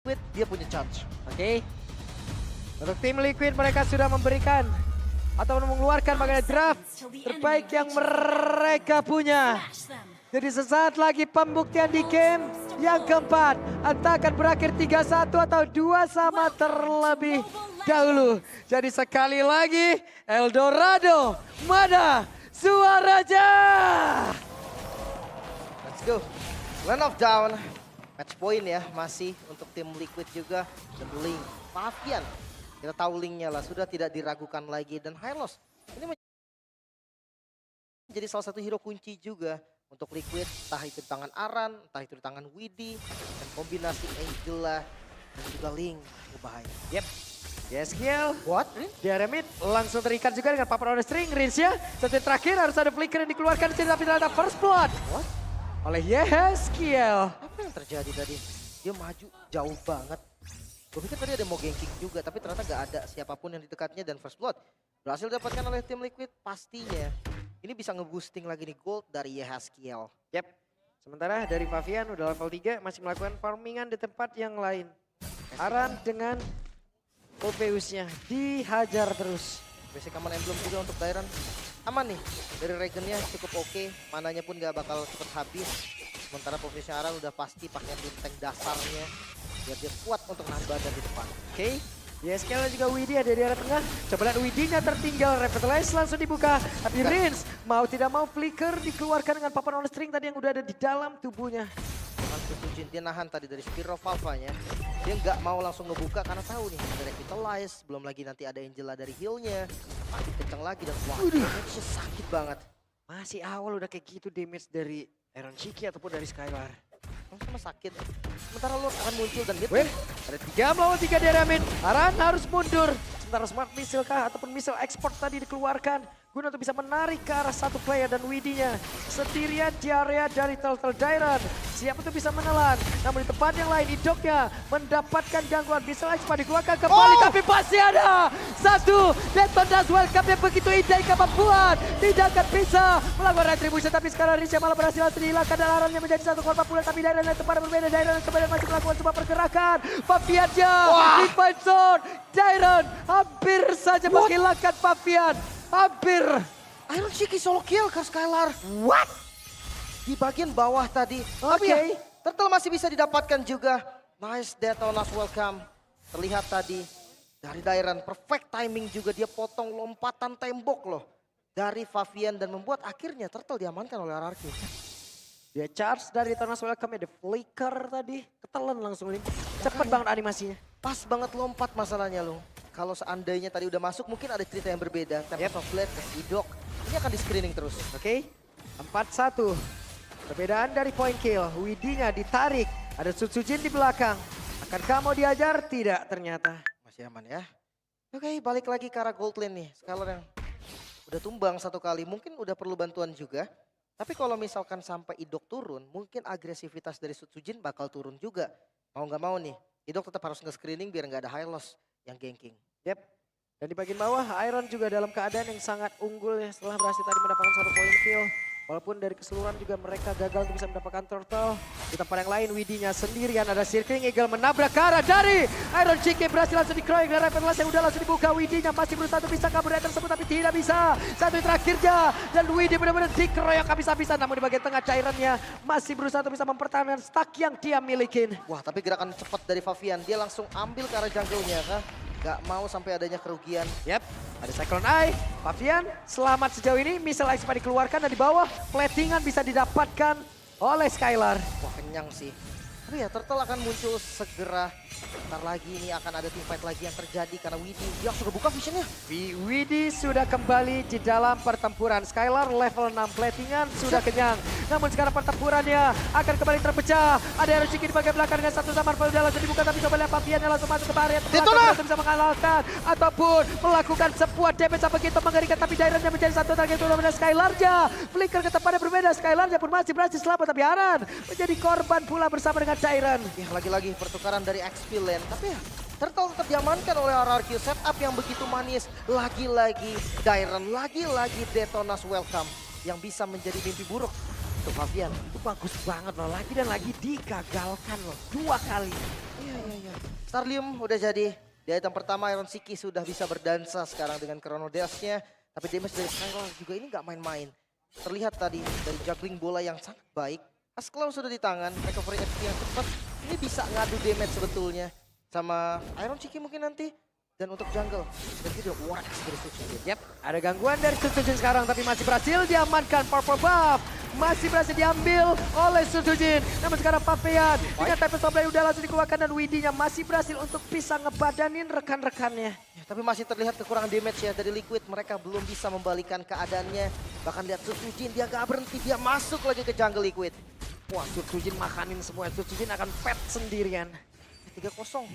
Liquid, dia punya charge. Oke. Untuk tim Liquid mereka sudah memberikan atau mengeluarkan bagian draft terbaik yang mereka punya. Jadi sesaat lagi pembuktian di game yang keempat. Entah akan berakhir 3-1 atau 2 sama terlebih dahulu. Jadi sekali lagi Eldorado mana suaranya? Let's go. Land of down. Match point ya masih untuk tim Liquid juga. Dan Link. Favian. Kita tahu Linknya lah. Sudah tidak diragukan lagi. Dan Hylos. Ini menjadi salah satu hero kunci juga untuk Liquid. Entah itu di tangan Aran. Entah itu di tangan Widdy. Dan kombinasi Angela. Dan juga Link. Berbahaya. Yep. Yeskiel. What? Diaremit langsung terikat juga dengan papan on the string. Rins ya. Satu yang terakhir harus ada flicker yang dikeluarkan di sini. Tapi ternyata first blood. What? Oleh Yeskiel. Apa yang terjadi tadi? Dia maju jauh banget. Gue pikir tadi ada mau ganking juga, tapi ternyata gak ada siapapun yang di dekatnya dan first blood berhasil didapatkan oleh tim Liquid. Pastinya ini bisa nge-boosting lagi nih gold dari Yehaskiel. Yep. Sementara dari Favian udah level 3 masih melakukan farmingan di tempat yang lain. Aran dengan Ulpeusnya dihajar terus. Basic Command Emblem juga untuk Dairon. Aman nih, dari Regennya cukup oke. Mananya pun gak bakal cepet habis. Sementara posisi Aran udah pasti pakai tank dasarnya. Biar dia kuat untuk nahan badan di depan. Oke. Yeskiel dan juga Widdy ada di arah tengah. Coba lihat Widdy-nya tertinggal. Revitalize langsung dibuka. Tapi Rins mau tidak mau flicker dikeluarkan dengan papan on the string tadi yang udah ada di dalam tubuhnya. Jin dia nahan tadi dari Spiro Valva-nya. Dia nggak mau langsung ngebuka karena tahu nih ada Revitalize. Belum lagi nanti ada Angela dari heal-nya. Makin kenceng lagi dan wah damage-nya sakit banget. Masih awal udah kayak gitu damage dari Iron Shiki ataupun dari Skylar. Sama sakit. Sementara Lord akan muncul dan dia Ada 3 melawan 3 diamin. Aran harus mundur. Sementara Smart Missile kah ataupun Missile Export tadi dikeluarkan. Guna untuk bisa menarik ke arah satu player dan Widdy-nya. Sendirian di area dari Turtle Dairon. Siap untuk bisa menelan. Namun di tempat yang lain Idoknya mendapatkan gangguan. Missile Export dikeluarkan kembali. Tapi masih ada satu Detonas Welcome yang begitu indah kemampuan. Tidak akan bisa melakukan retribution. Tapi sekarang Risha malah berhasil langsung dihilangkan. Dan Arannya menjadi satu korban pula. Tapi Dairon yang tempat berbeda. Dairon sebenarnya masih melakukan sebuah pergerakan. Faviannya Divine Zone. Dairon hampir saja menghilangkan Favian. Hampir. Iron Shiki solo kill ke Skylar. What? Di bagian bawah tadi. Tapi Oke. ya, Turtle masih bisa didapatkan juga. Nice Detonas Welcome. Terlihat tadi dari Dairon. Perfect timing juga dia potong lompatan tembok loh. Dari Favian dan membuat akhirnya Turtle diamankan oleh RRQ. Dia charge dari Detonas Welcome. Ada flicker tadi. Ketelan langsung ini. Cepet banget animasinya. Pas banget lompat masalahnya loh. Kalau seandainya tadi udah masuk mungkin ada cerita yang berbeda. Tempest of Blade ke Idok. Ini akan di screening terus. Oke. 4-1. Perbedaan dari point kill. Widdy-nya ditarik. Ada Sutsujin di belakang. Akankah mau diajar? Tidak ternyata. Masih aman ya. Oke, balik lagi ke arah gold lane nih. Skylar yang udah tumbang satu kali. Mungkin udah perlu bantuan juga. Tapi kalau misalkan sampai Idok turun, mungkin agresivitas dari Sutsujin bakal turun juga. Mau nggak mau nih, Idok tetap harus nge-screening biar nggak ada high loss yang ganking. Yep. Dan di bagian bawah Iron juga dalam keadaan yang sangat unggul ya setelah berhasil tadi mendapatkan satu point kill. Walaupun dari keseluruhan juga mereka gagal untuk bisa mendapatkan turtle. Di tempat yang lain Widdy-nya sendirian ada Circling Eagle menabrak ke arah dari Iron Shiki berhasil langsung dikeroyok dan Ravenless yang udah langsung dibuka. Widdy-nya masih berusaha untuk bisa kabur dari tersebut tapi tidak bisa. Satu yang terakhirnya dan Widdy benar-benar dikeroyok habis-habisan. Namun di bagian tengah cairannya masih berusaha untuk bisa mempertahankan stack yang dia milikin. Wah, tapi gerakan cepat dari Favian. Dia langsung ambil ke arah jungle-nya kah? Gak mau sampai adanya kerugian. Yep, ada Cyclone Eye. Favian selamat sejauh ini. Missile Ice dikeluarkan dan di bawah platingan bisa didapatkan oleh Skylar. Wah, kenyang sih. Tapi ya Turtle akan muncul segera. Ntar lagi ini akan ada team fight lagi yang terjadi karena Widdy dia langsung kebuka visionnya. Widdy sudah kembali di dalam pertempuran. Skylar level 6 platingan sudah kenyang. Namun sekarang pertempurannya akan kembali terpecah. Ada Eroshiki di bagian belakang dengan satu Zaman Udah langsung dibuka tapi coba lihat Favian yang langsung masuk ke area belakang bisa mengalahkan ataupun melakukan sebuah damage yang begitu mengerikan. Tapi Dairon-nya menjadi satu target untuk benar Skylar-nya. Flicker ke tempatnya berbeda. Skylar-nya pun masih berhasil selamat tapi Aran menjadi korban pula bersama dengan Dairon. Ya lagi-lagi pertukaran dari XP lane. Tapi ya Turtle tetap diamankan oleh RRQ. Setup yang begitu manis. Lagi-lagi Dairon. Lagi-lagi Detonas Welcome. Yang bisa menjadi mimpi buruk untuk Favian. Itu bagus banget loh. Lagi dan lagi digagalkan loh. 2 kali. Iya. Starlium udah jadi. Di item pertama Iron Siki sudah bisa berdansa sekarang dengan Chrono Dash-nya. Tapi damage dari Skylar juga ini nggak main-main. Terlihat tadi dari juggling bola yang sangat baik. Asclaw sudah di tangan, recovery XP yang cepat. Ini bisa ngadu damage sebetulnya. Sama Iron Siki mungkin nanti. Dan untuk jungle, dan itu udah dari Sutsujin. Yap, ada gangguan dari Sutsujin sekarang tapi masih berhasil diamankan. Purple buff masih berhasil diambil oleh Sutsujin. Namun sekarang Pavian dengan Tempest of Blade udah langsung dikeluarkan dan Widinya masih berhasil untuk bisa ngebadanin rekan-rekannya. Ya, tapi masih terlihat kekurangan damage ya dari Liquid. Mereka belum bisa membalikan keadaannya. Bahkan lihat Sutsujin, dia gak berhenti, dia masuk lagi ke jungle Liquid. Wah, Sutsujin makanin semua. Sutsujin akan pet sendirian. 3-0.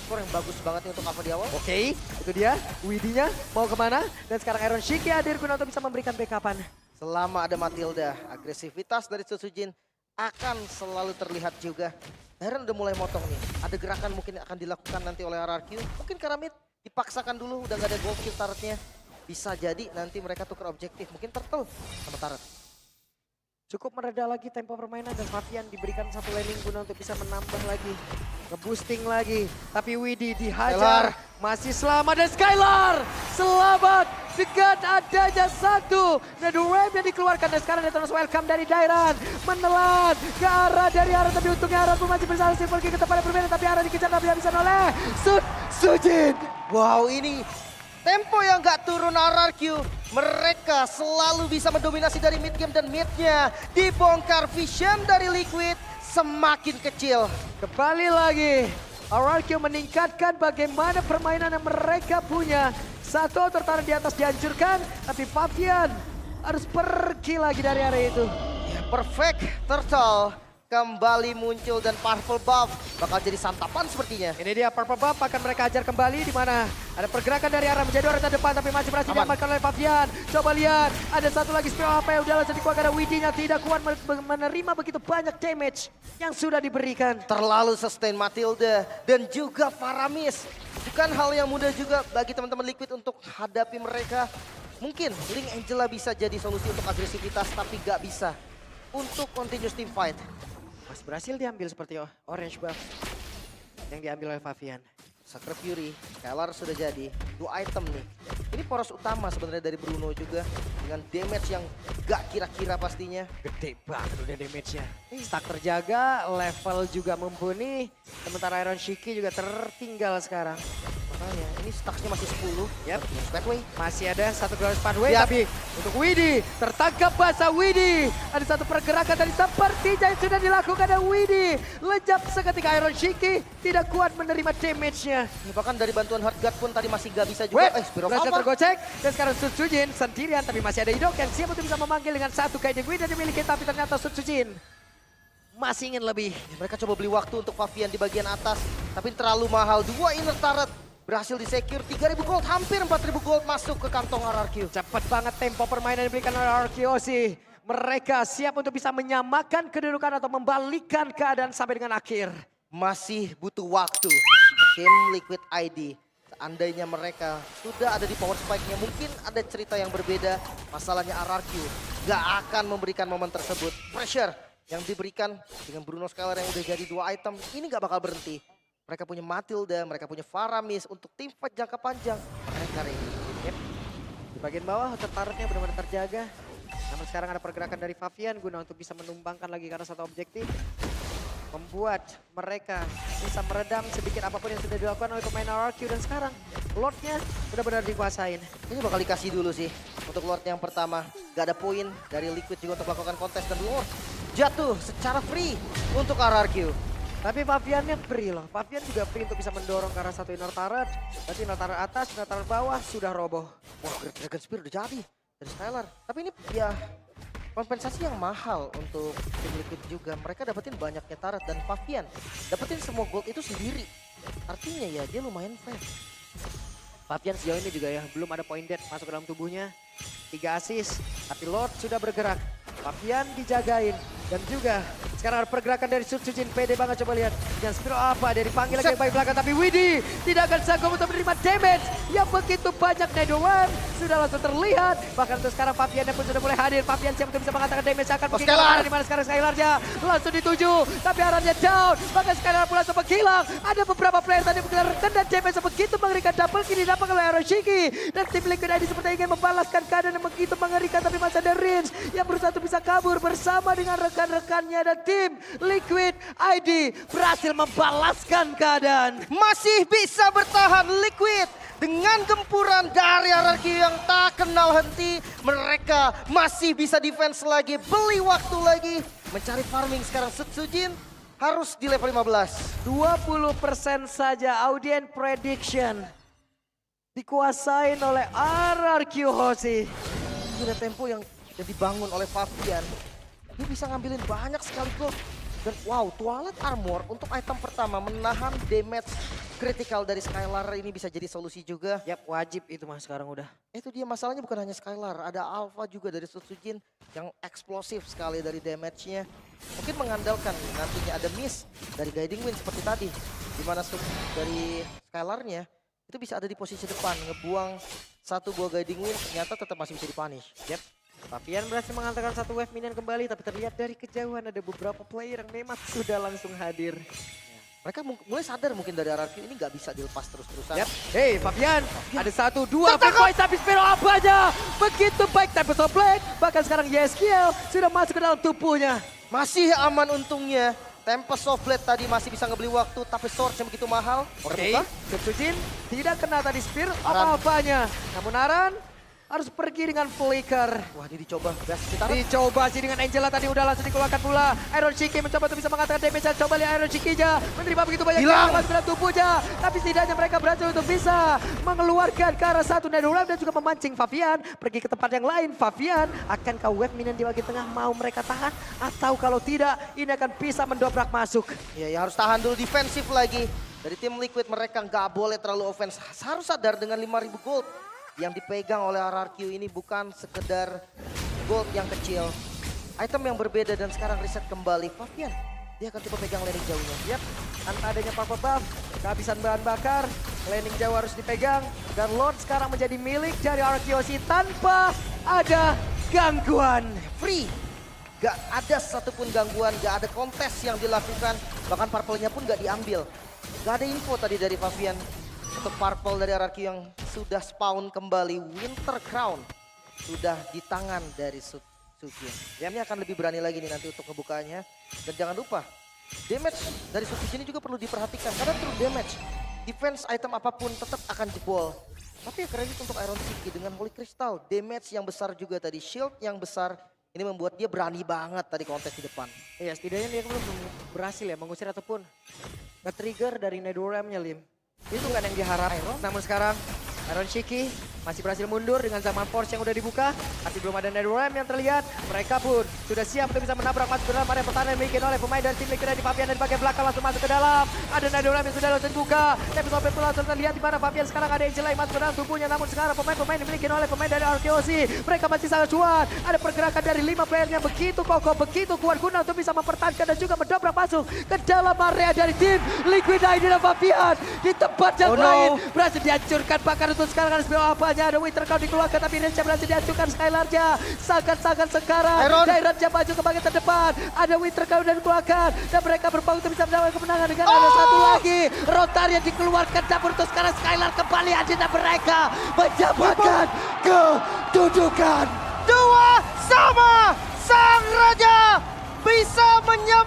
Skor yang bagus banget nih untuk Ava di awal. Oke, itu dia. Widinya mau kemana? Dan sekarang Iron Shiki hadir guna untuk bisa memberikan backupan. Selama ada Matilda, agresivitas dari Sutsujin akan selalu terlihat juga. Heron udah mulai motong nih. Ada gerakan mungkin akan dilakukan nanti oleh RRQ. Mungkin karena mid dipaksakan dulu, udah gak ada gold kill turretnya. Bisa jadi nanti mereka tukar objektif. Mungkin turtle sama turret. Cukup mereda lagi tempo permainan dan Favian diberikan satu laning guna untuk bisa menambah lagi. Nge-boosting lagi. Tapi Widi dihajar. Masih selamat dan Skylar selamat dengan adanya satu. Nah, the wave yang dikeluarkan dan sekarang Netronos welcome dari Dairan. Menelan ke arah dari Aran tapi untungnya Aran pun masih bersama pergi ke tempat yang berbeda. Tapi Aran dikejar tapi bisa oleh Sutsujin. Wow, ini tempo yang gak turun RRQ. Mereka selalu bisa mendominasi dari mid game dan midnya dibongkar. Vision dari Liquid semakin kecil. Kembali lagi, RRQ meningkatkan bagaimana permainan yang mereka punya. Satu tertarik di atas dihancurkan, tapi Favian harus pergi lagi dari area itu. Perfect Turtle kembali muncul dan Purple Buff bakal jadi santapan sepertinya. Ini dia Purple Buff akan mereka hajar kembali di mana ada pergerakan dari arah menjadi orang terdepan tapi masih berhasil diamankan oleh Favian. Coba lihat, ada satu lagi spill apa yang udah langsung dikuatkan ada Widinya tidak kuat menerima begitu banyak damage yang sudah diberikan. Terlalu sustain Matilda dan juga Faramis. Bukan hal yang mudah juga bagi teman-teman Liquid untuk hadapi mereka. Mungkin Link Angela bisa jadi solusi untuk agresivitas tapi gak bisa untuk continuous team fight. Masih berhasil diambil seperti orange buff yang diambil oleh Favian. Sacred Fury, Skylar sudah jadi. 2 item nih. Ini poros utama sebenarnya dari Bruno juga. Dengan damage yang gak kira-kira pastinya. Gede banget udah damage-nya. Stack terjaga, level juga mumpuni. Sementara Iron Shiki juga tertinggal sekarang. Makanya ini stacksnya masih 10. Yap. Pathway. Masih ada satu glorious pathway Yap. tapi untuk Widi tertangkap basah Widi. Ada satu pergerakan tadi sepertinya yang sudah dilakukan oleh Widi. Lejap seketika Iron Shiki tidak kuat menerima damage-nya. Bahkan dari bantuan Hard Guard pun tadi masih gak bisa juga. Spirit of berhasil Alpha. tergocek dan sekarang Sutsujin sendirian tapi masih ada Idok yang siap untuk bisa memanggil dengan satu Guiding Wind yang dimiliki tapi ternyata Sutsujin masih ingin lebih. Mereka coba beli waktu untuk Favian di bagian atas. Tapi terlalu mahal. 2 inner turret. Berhasil di-secure 3.000 gold, hampir 4.000 gold masuk ke kantong RRQ. Cepat banget tempo permainan yang diberikan oleh RRQ. Mereka siap untuk bisa menyamakan kedudukan atau membalikkan keadaan sampai dengan akhir. Masih butuh waktu. Tim Liquid ID. Seandainya mereka sudah ada di power spike-nya, mungkin ada cerita yang berbeda. Masalahnya RRQ gak akan memberikan momen tersebut. Pressure yang diberikan dengan Bruno Skylar yang udah jadi 2 item, ini gak bakal berhenti. Mereka punya Matilda, mereka punya Faramis untuk tim fight jangka panjang. Mereka ready. Yep. Di bagian bawah tertariknya benar-benar terjaga. Namun sekarang ada pergerakan dari Favian guna untuk bisa menumbangkan lagi karena satu objektif. Membuat mereka bisa meredam sedikit apapun yang sudah dilakukan oleh pemain RRQ. Dan sekarang Lordnya benar-benar dikuasain. Ini bakal dikasih dulu sih untuk Lord yang pertama. Gak ada poin dari Liquid juga untuk melakukan kontes. Dan Lord jatuh secara free untuk RRQ. Tapi Faviannya free loh. Favian juga free untuk bisa mendorong ke arah satu inner turret. Berarti inner turret atas, inner turret bawah sudah roboh. Wah, Dragon Spear udah jadi dari Skylar. Tapi ini ya kompensasi yang mahal untuk tim Liquid juga. Mereka dapetin banyaknya turret dan Favian dapetin semua gold itu sendiri. Artinya ya dia lumayan fair. Favian sejauh ini juga ya belum ada point dead masuk ke dalam tubuhnya. 3 assist, tapi Lord sudah bergerak. Favian dijagain dan juga Sekarang ada pergerakan dari Sujin, pede banget, coba lihat. Dengan Spiro apa, dia dipanggil lagi Set. baik belakang. Tapi Widi tidak akan sanggup untuk menerima damage yang begitu banyak. Nedowan sudah langsung terlihat. Bahkan untuk sekarang Fabian pun sudah mulai hadir. Fabian siap untuk bisa mengatakan damage akan pergi Skylar. di mana sekarang Skylarnya langsung dituju. Tapi arahnya down, bahkan Skylar pula langsung menghilang. Ada beberapa player tadi kena damage begitu mengerikan. Double kill didapat oleh Aroshiki. Dan tim Liquid ID seperti ingin membalaskan keadaan yang begitu mengerikan. Tapi masih ada Rins yang berusaha untuk bisa kabur bersama dengan rekan-rekannya. Dan tim Liquid ID berhasil membalaskan keadaan. Masih bisa bertahan Liquid dengan gempuran dari RRQ yang tak kenal henti. Mereka masih bisa defense lagi, beli waktu lagi, mencari farming sekarang. Sujin harus di level 15. 20% saja audien prediction dikuasain oleh RRQ Hoshi. Gila tempo yang dibangun oleh Fabian. Dia bisa ngambilin banyak sekali gold. Dan wow, Twilight Armor untuk item pertama menahan damage critical dari Skylar ini bisa jadi solusi juga. Yap, wajib itu mas sekarang udah. Itu dia masalahnya, bukan hanya Skylar, ada Alpha juga dari Sujin yang eksplosif sekali dari damage-nya. Mungkin mengandalkan nantinya ada miss dari Guiding Wind seperti tadi. Dimana dari Skylar-nya itu bisa ada di posisi depan, ngebuang satu buah Guiding Wind, ternyata tetap masih bisa dipunish. Yap. Fabian berhasil menghantarkan satu wave minion kembali, tapi terlihat dari kejauhan ada beberapa player yang memang sudah langsung hadir. Mereka mulai sadar mungkin dari RRQ ini nggak bisa dilepas terus-terusan. Yap. Hey Fabian, ada 1, 2, poin tapi Spiro apa aja. Begitu baik Tempest of Blade, bahkan sekarang YSKL sudah masuk ke dalam tubuhnya. Masih aman untungnya. Tempest of Blade tadi masih bisa ngebeli waktu, tapi Sword yang begitu mahal. Oke, Sujin tidak kena tadi Spear Aran. apa-apanya. Namun Aran harus pergi dengan flicker. Wah, ini dicoba. Kita Dicoba sih dengan Angela tadi udah langsung dikeluarkan pula. Iron Shiki mencoba untuk bisa mengatakan damage. Coba lihat Iron Shiki aja menerima begitu banyak Hilang. damage dalam tubuhnya. Tapi setidaknya mereka berhasil untuk bisa mengeluarkan ke arah satu Netherrealm dan juga memancing Fabian pergi ke tempat yang lain. Fabian, akankah wave minion di bagian tengah mau mereka tahan? Atau kalau tidak, ini akan bisa mendobrak masuk. ya harus tahan dulu defensif lagi. Dari tim Liquid mereka nggak boleh terlalu offense. Harus sadar dengan 5.000 gold yang dipegang oleh RRQ ini bukan sekedar gold yang kecil. Item yang berbeda dan sekarang reset kembali. Fabian, dia akan coba pegang landing jauhnya. Yap, tanpa adanya purple buff, kehabisan bahan bakar, landing jauh harus dipegang. Dan Lord sekarang menjadi milik dari RQC tanpa ada gangguan. Free. Gak ada satupun gangguan, gak ada kontes yang dilakukan. Bahkan purple-nya pun gak diambil. Gak ada info tadi dari Fabian. Untuk purple dari RRQ yang sudah spawn kembali, Winter Crown sudah di tangan dari Sujin. Ini akan lebih berani lagi nih nanti untuk ngebukanya. Dan jangan lupa, damage dari Sujin ini juga perlu diperhatikan. Karena true damage, defense item apapun tetap akan jebol. Tapi ya kredit untuk Iron Shiki dengan Holy Crystal, damage yang besar juga tadi, shield yang besar. Ini membuat dia berani banget tadi kontes di depan. Iya, setidaknya dia belum berhasil ya mengusir ataupun nge-trigger dari Netherrealm-nya, Lim. Itu kan yang diharapkan. Namun sekarang Iron Shiki masih berhasil mundur dengan zaman force yang udah dibuka. Masih belum ada Netherrealm yang terlihat. Mereka pun sudah siap untuk bisa menabrak masuk ke dalam area pertahanan yang dimiliki oleh pemain dari tim Liquid di Fabian dari bagian belakang langsung masuk ke dalam. Ada Netherrealm yang sudah langsung dibuka. Tapi sampai pula langsung terlihat di mana Fabian sekarang ada Angela yang masuk ke dalam tubuhnya. Namun sekarang pemain-pemain dimiliki oleh pemain dari RKOC. Mereka masih sangat kuat. Ada pergerakan dari 5 player yang begitu kokoh, begitu kuat guna untuk bisa mempertahankan dan juga mendobrak masuk ke dalam area dari tim Liquid ID dan Fabian. Di tempat yang lain berhasil dihancurkan. Bahkan untuk sekarang ada Spiro apanya. Ada Winter Crown dikeluarkan tapi Rensha berhasil dihancurkan. Skylarnya sangat-sangat sekarang. Dairatnya maju ke bagian terdepan. Ada Winter Crown dan dikeluarkan. Dan mereka berpaut untuk bisa mendapatkan kemenangan dengan ada satu lagi. Rotar yang dikeluarkan. Dapur untuk sekarang Skylar kembali hadir dan mereka menjabatkan kedudukan. Dua sama, sang raja bisa menyamakan.